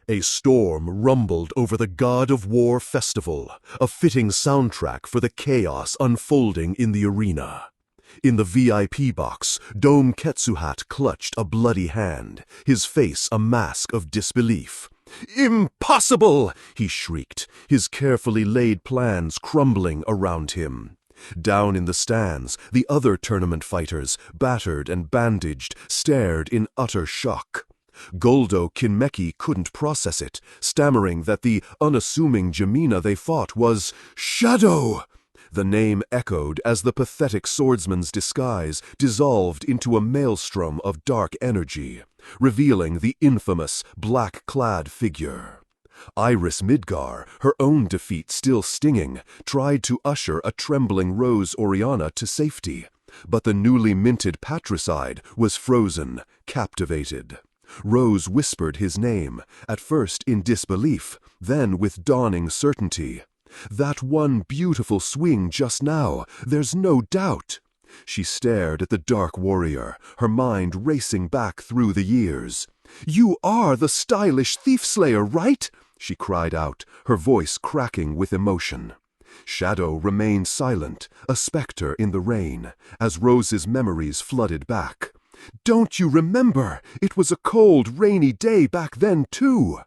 A storm rumbled over the God of War festival, a fitting soundtrack for the chaos unfolding in the arena. In the VIP box, Doem Ketsuhat clutched a bloody hand, his face a mask of disbelief. "Impossible!" he shrieked, his carefully laid plans crumbling around him. Down in the stands, the other tournament fighters, battered and bandaged, stared in utter shock. Goldoh Kinmeki couldn't process it, stammering that the unassuming Jimina they fought was Shadow. The name echoed as the pathetic swordsman's disguise dissolved into a maelstrom of dark energy, revealing the infamous black-clad figure. Iris Midgar, her own defeat still stinging, tried to usher a trembling Rose Oriana to safety, but the newly minted patricide was frozen, captivated. Rose whispered his name, at first in disbelief, then with dawning certainty. "That one beautiful swing just now, there's no doubt." She stared at the dark warrior, her mind racing back through the years. "You are the stylish thief slayer, right?" she cried out, her voice cracking with emotion. Shadow remained silent, a specter in the rain, as Rose's memories flooded back. "Don't you remember? It was a cold, rainy day back then, too."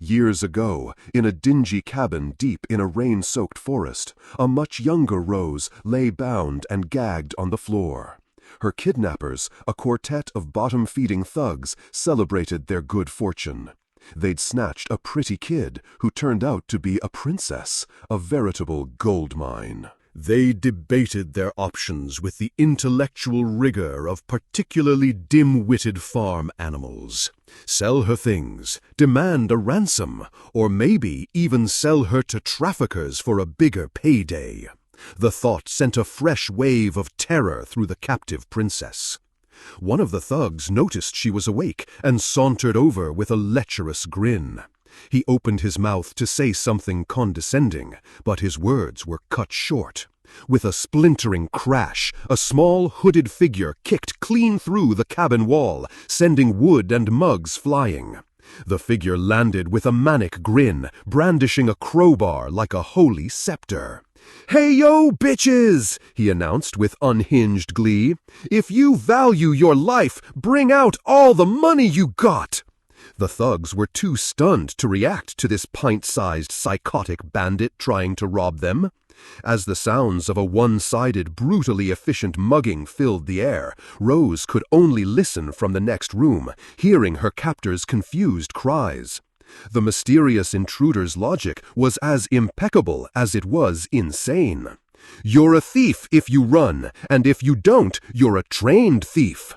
Years ago, in a dingy cabin deep in a rain-soaked forest, a much younger Rose lay bound and gagged on the floor. Her kidnappers, a quartet of bottom-feeding thugs, celebrated their good fortune. They'd snatched a pretty kid who turned out to be a princess, a veritable gold mine. They debated their options with the intellectual rigor of particularly dim-witted farm animals. Sell her things, demand a ransom, or maybe even sell her to traffickers for a bigger payday. The thought sent a fresh wave of terror through the captive princess. One of the thugs noticed she was awake and sauntered over with a lecherous grin. He opened his mouth to say something condescending, but his words were cut short. With a splintering crash, a small hooded figure kicked clean through the cabin wall, sending wood and mugs flying. The figure landed with a manic grin, brandishing a crowbar like a holy scepter. "Hey yo, bitches!" he announced with unhinged glee. "If you value your life, bring out all the money you got!" The thugs were too stunned to react to this pint-sized psychotic bandit trying to rob them. As the sounds of a one-sided, brutally efficient mugging filled the air, Rose could only listen from the next room, hearing her captor's confused cries. The mysterious intruder's logic was as impeccable as it was insane. "You're a thief if you run, and if you don't, you're a trained thief."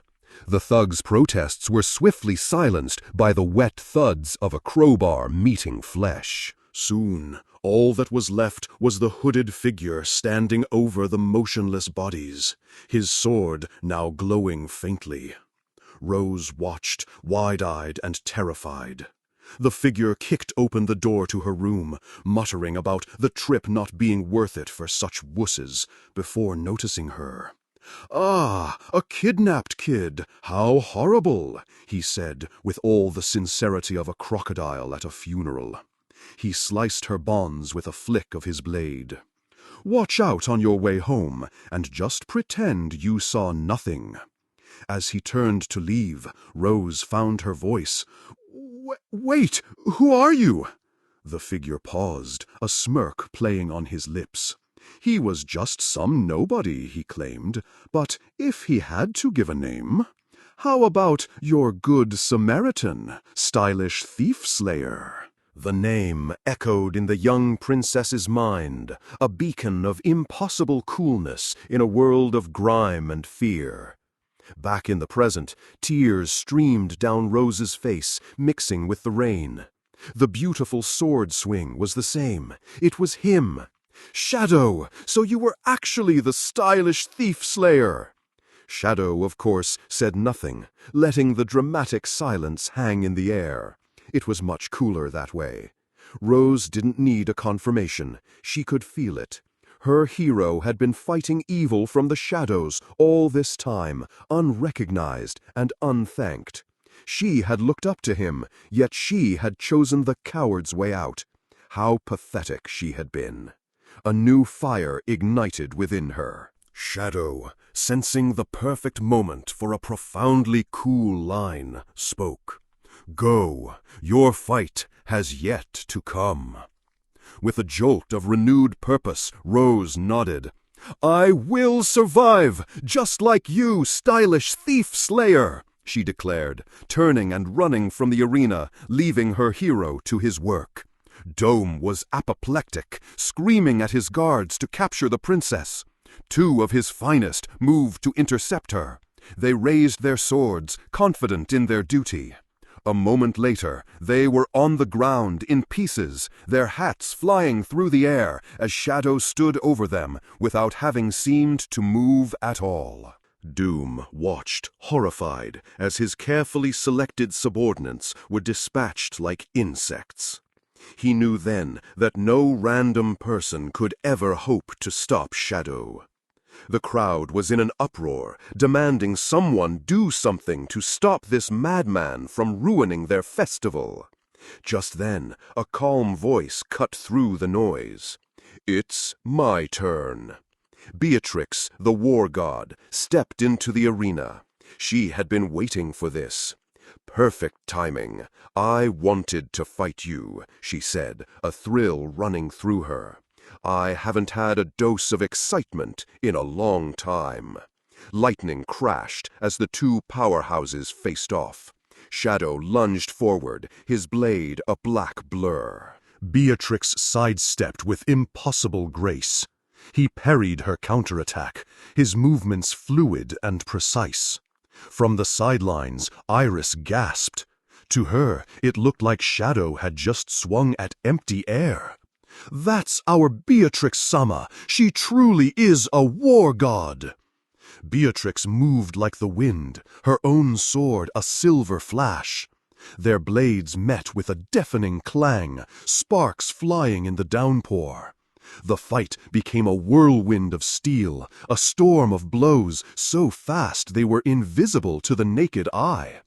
The thugs' protests were swiftly silenced by the wet thuds of a crowbar meeting flesh. Soon, all that was left was the hooded figure standing over the motionless bodies, his sword now glowing faintly. Rose watched, wide-eyed and terrified. The figure kicked open the door to her room, muttering about the trip not being worth it for such wusses, before noticing her. "Ah, a kidnapped kid! How horrible!" he said, with all the sincerity of a crocodile at a funeral. He sliced her bonds with a flick of his blade. "Watch out on your way home, and just pretend you saw nothing." As he turned to leave, Rose found her voice. Wait, who are you?" The figure paused, a smirk playing on his lips. He was just some nobody, he claimed, but if he had to give a name, how about your good Samaritan, Stylish Thief Slayer? The name echoed in the young princess's mind, a beacon of impossible coolness in a world of grime and fear. Back in the present, tears streamed down Rose's face, mixing with the rain. The beautiful sword swing was the same. It was him. "Shadow, so you were actually the stylish thief slayer!" Shadow, of course, said nothing, letting the dramatic silence hang in the air. It was much cooler that way. Rose didn't need a confirmation. She could feel it. Her hero had been fighting evil from the shadows all this time, unrecognized and unthanked. She had looked up to him, yet she had chosen the coward's way out. How pathetic she had been. A new fire ignited within her. Shadow, sensing the perfect moment for a profoundly cool line, spoke. "Go, your fight has yet to come." With a jolt of renewed purpose, Rose nodded. "I will survive, just like you, stylish thief slayer," she declared, turning and running from the arena, leaving her hero to his work. Doem was apoplectic, screaming at his guards to capture the princess. Two of his finest moved to intercept her. They raised their swords, confident in their duty. A moment later, they were on the ground in pieces, their hats flying through the air as Shadow stood over them without having seemed to move at all. Doem watched, horrified, as his carefully selected subordinates were dispatched like insects. He knew then that no random person could ever hope to stop Shadow. The crowd was in an uproar, demanding someone do something to stop this madman from ruining their festival. Just then, a calm voice cut through the noise. "It's my turn." Beatrix, the war god, stepped into the arena. She had been waiting for this. "Perfect timing. I wanted to fight you," she said, a thrill running through her. "I haven't had a dose of excitement in a long time." Lightning crashed as the two powerhouses faced off. Shadow lunged forward, his blade a black blur. Beatrix sidestepped with impossible grace. He parried her counterattack, his movements fluid and precise. From the sidelines, Iris gasped. To her, it looked like Shadow had just swung at empty air. "That's our Beatrix-sama. She truly is a war god." Beatrix moved like the wind, her own sword a silver flash. Their blades met with a deafening clang, sparks flying in the downpour. The fight became a whirlwind of steel, a storm of blows so fast they were invisible to the naked eye.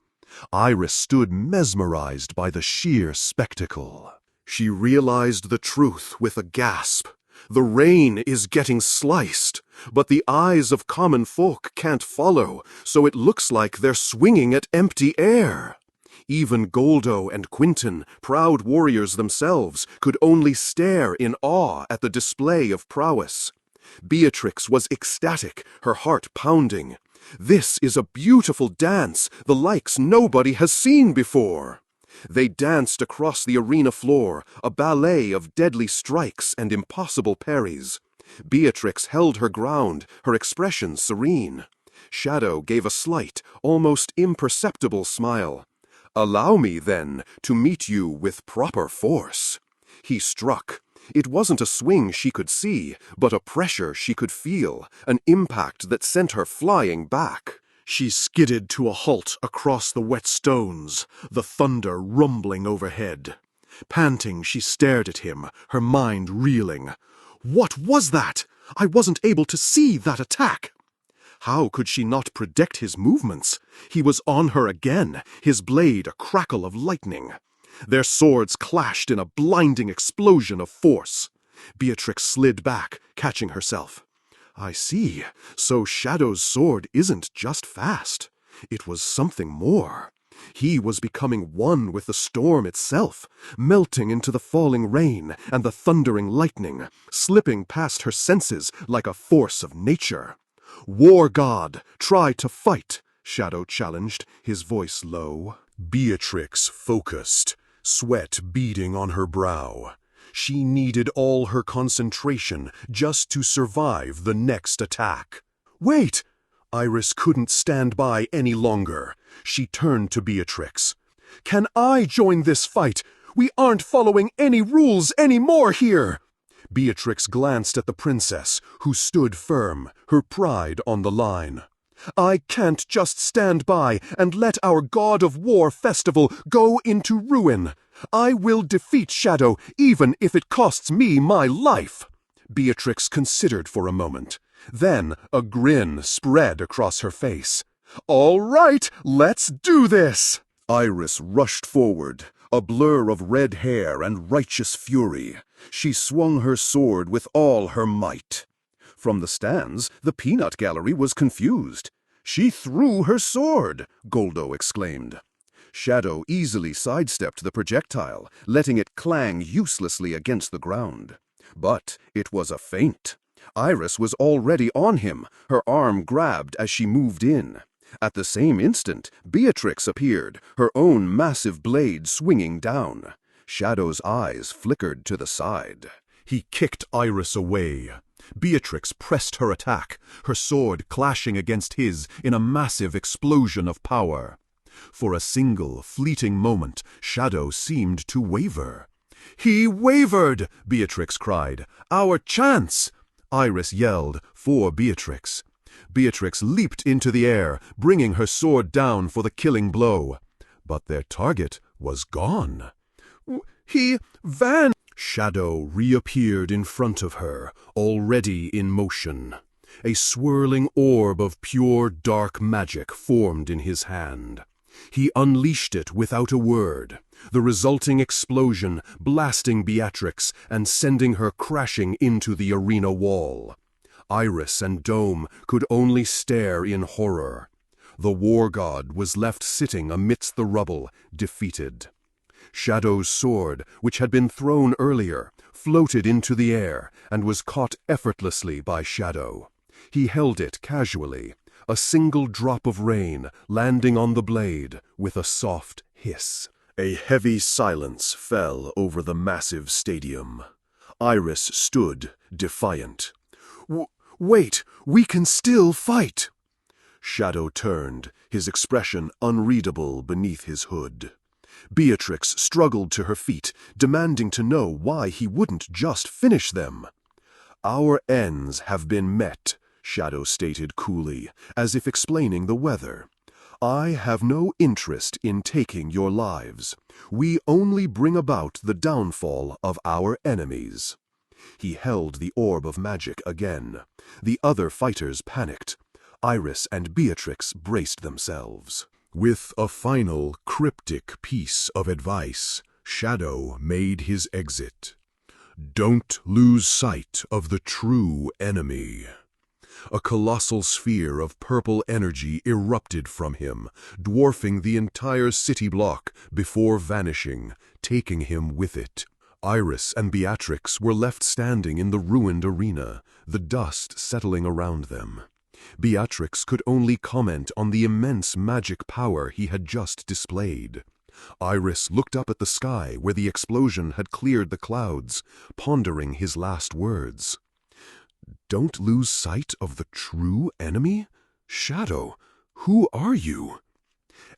Iris stood mesmerized by the sheer spectacle. She realized the truth with a gasp. The rain is getting sliced, but the eyes of common folk can't follow, so it looks like they're swinging at empty air. Even Goldoh and Quinton, proud warriors themselves, could only stare in awe at the display of prowess. Beatrix was ecstatic, her heart pounding. "This is a beautiful dance, the likes nobody has seen before." They danced across the arena floor, a ballet of deadly strikes and impossible parries. Beatrix held her ground, her expression serene. Shadow gave a slight, almost imperceptible smile. "Allow me, then, to meet you with proper force." He struck. It wasn't a swing she could see, but a pressure she could feel, an impact that sent her flying back. She skidded to a halt across the wet stones, the thunder rumbling overhead. Panting, she stared at him, her mind reeling. What was that? I wasn't able to see that attack. How could she not predict his movements? He was on her again, his blade a crackle of lightning. Their swords clashed in a blinding explosion of force. Beatrix slid back, catching herself. I see. So Shadow's sword isn't just fast. It was something more. He was becoming one with the storm itself, melting into the falling rain and the thundering lightning, slipping past her senses like a force of nature. "War god, try to fight," Shadow challenged, his voice low. Beatrix focused, sweat beading on her brow. She needed all her concentration just to survive the next attack. "Wait!" Iris couldn't stand by any longer. She turned to Beatrix. "Can I join this fight? We aren't following any rules anymore here!" Beatrix glanced at the princess, who stood firm, her pride on the line. "I can't just stand by and let our God of War festival go into ruin. I will defeat Shadow, even if it costs me my life." Beatrix considered for a moment. Then a grin spread across her face. "All right, let's do this!" Iris rushed forward, a blur of red hair and righteous fury. She swung her sword with all her might. From the stands, the peanut gallery was confused. "She threw her sword!" Goldoh exclaimed. Shadow easily sidestepped the projectile, letting it clang uselessly against the ground. But it was a feint. Iris was already on him, her arm grabbed as she moved in. At the same instant, Beatrix appeared, her own massive blade swinging down. Shadow's eyes flickered to the side. He kicked Iris away. Beatrix pressed her attack, her sword clashing against his in a massive explosion of power. For a single, fleeting moment, Shadow seemed to waver. "He wavered!" Beatrix cried. "Our chance!" Iris yelled, for Beatrix. Beatrix leaped into the air, bringing her sword down for the killing blow. But their target was gone. "He vanished!" Shadow reappeared in front of her, already in motion. A swirling orb of pure dark magic formed in his hand. He unleashed it without a word, the resulting explosion blasting Beatrix and sending her crashing into the arena wall. Iris and Doem could only stare in horror. The war god was left sitting amidst the rubble, defeated. Shadow's sword, which had been thrown earlier, floated into the air and was caught effortlessly by Shadow. He held it casually, a single drop of rain landing on the blade with a soft hiss. A heavy silence fell over the massive stadium. Iris stood defiant. Wait, we can still fight!" Shadow turned, his expression unreadable beneath his hood. Beatrix struggled to her feet, demanding to know why he wouldn't just finish them. "Our ends have been met," Shadow stated coolly, as if explaining the weather. "I have no interest in taking your lives. We only bring about the downfall of our enemies." He held the orb of magic again. The other fighters panicked. Iris and Beatrix braced themselves. With a final cryptic piece of advice, Shadow made his exit. "Don't lose sight of the true enemy." A colossal sphere of purple energy erupted from him, dwarfing the entire city block before vanishing, taking him with it. Iris and Beatrix were left standing in the ruined arena, the dust settling around them. Beatrix could only comment on the immense magic power he had just displayed. Iris looked up at the sky where the explosion had cleared the clouds, pondering his last words. "Don't lose sight of the true enemy? Shadow, who are you?"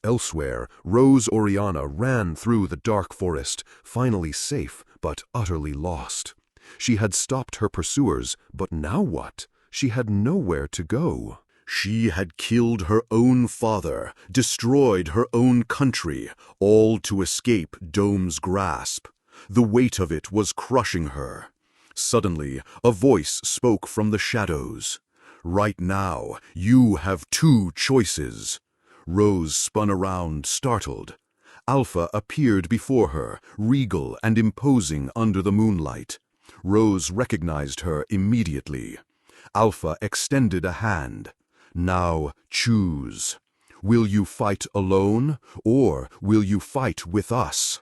Elsewhere, Rose Oriana ran through the dark forest, finally safe but utterly lost. She had stopped her pursuers, but now what? She had nowhere to go. She had killed her own father, destroyed her own country, all to escape Doem's grasp. The weight of it was crushing her. Suddenly, a voice spoke from the shadows. "Right now, you have two choices." Rose spun around, startled. Alpha appeared before her, regal and imposing under the moonlight. Rose recognized her immediately. Alpha extended a hand. "Now choose. Will you fight alone, or will you fight with us?"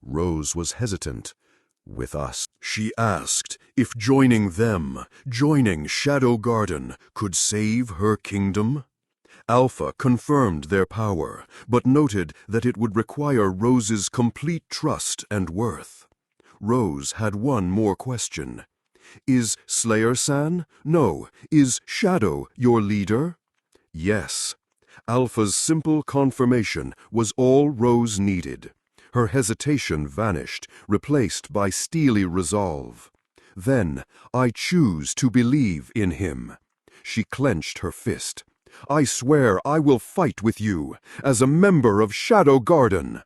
Rose was hesitant. "With us?" She asked if joining them, joining Shadow Garden, could save her kingdom. Alpha confirmed their power, but noted that it would require Rose's complete trust and worth. Rose had one more question. "Is Slayer-san? No. Is Shadow your leader?" Yes. Alpha's simple confirmation was all Rose needed. Her hesitation vanished, replaced by steely resolve. "Then I choose to believe in him." She clenched her fist. "I swear I will fight with you, as a member of Shadow Garden."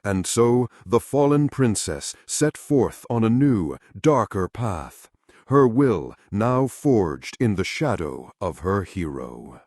And so the fallen princess set forth on a new, darker path, her will now forged in the shadow of her hero.